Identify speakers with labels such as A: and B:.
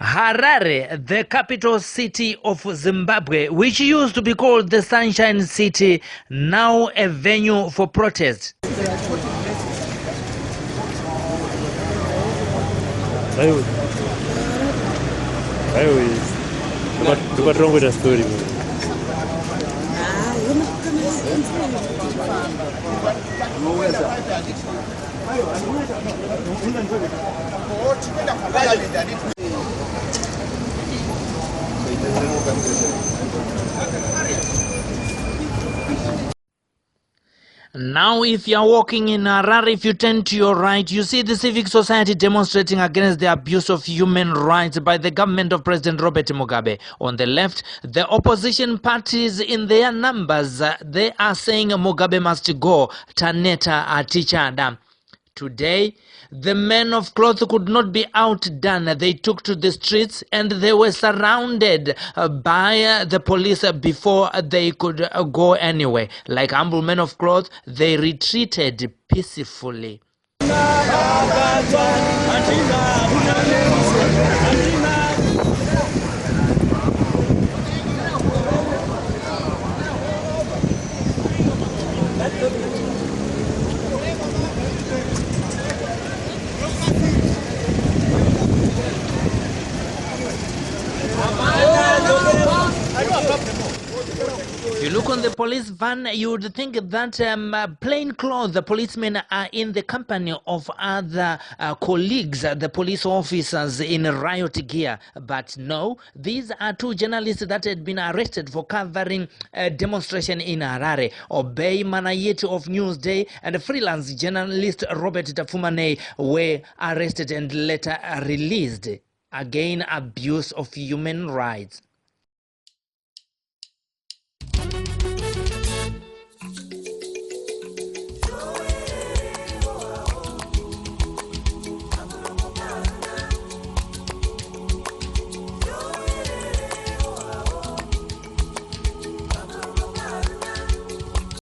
A: Harare, the capital city of Zimbabwe, which used to be called the Sunshine City, now a venue for protest.
B: What's wrong with the story?
A: Now, if you are walking in Harare, if you turn to your right, you see the civic society demonstrating against the abuse of human rights by the government of President Robert Mugabe. On the left, the opposition parties in their numbers, they are saying Mugabe must go, Taneta Atichada. Today, the men of cloth could not be outdone. They took to the streets and they were surrounded by the police before they could go anywhere. Like humble men of cloth, they retreated peacefully. If you look on the police van, you would think that plain clothes, the policemen are in the company of other colleagues, the police officers in riot gear. But no, these are two journalists that had been arrested for covering a demonstration in Harare. Manayiti of Newsday and freelance journalist Robert Tapfumaneyi were arrested and later released. Again, abuse of human rights.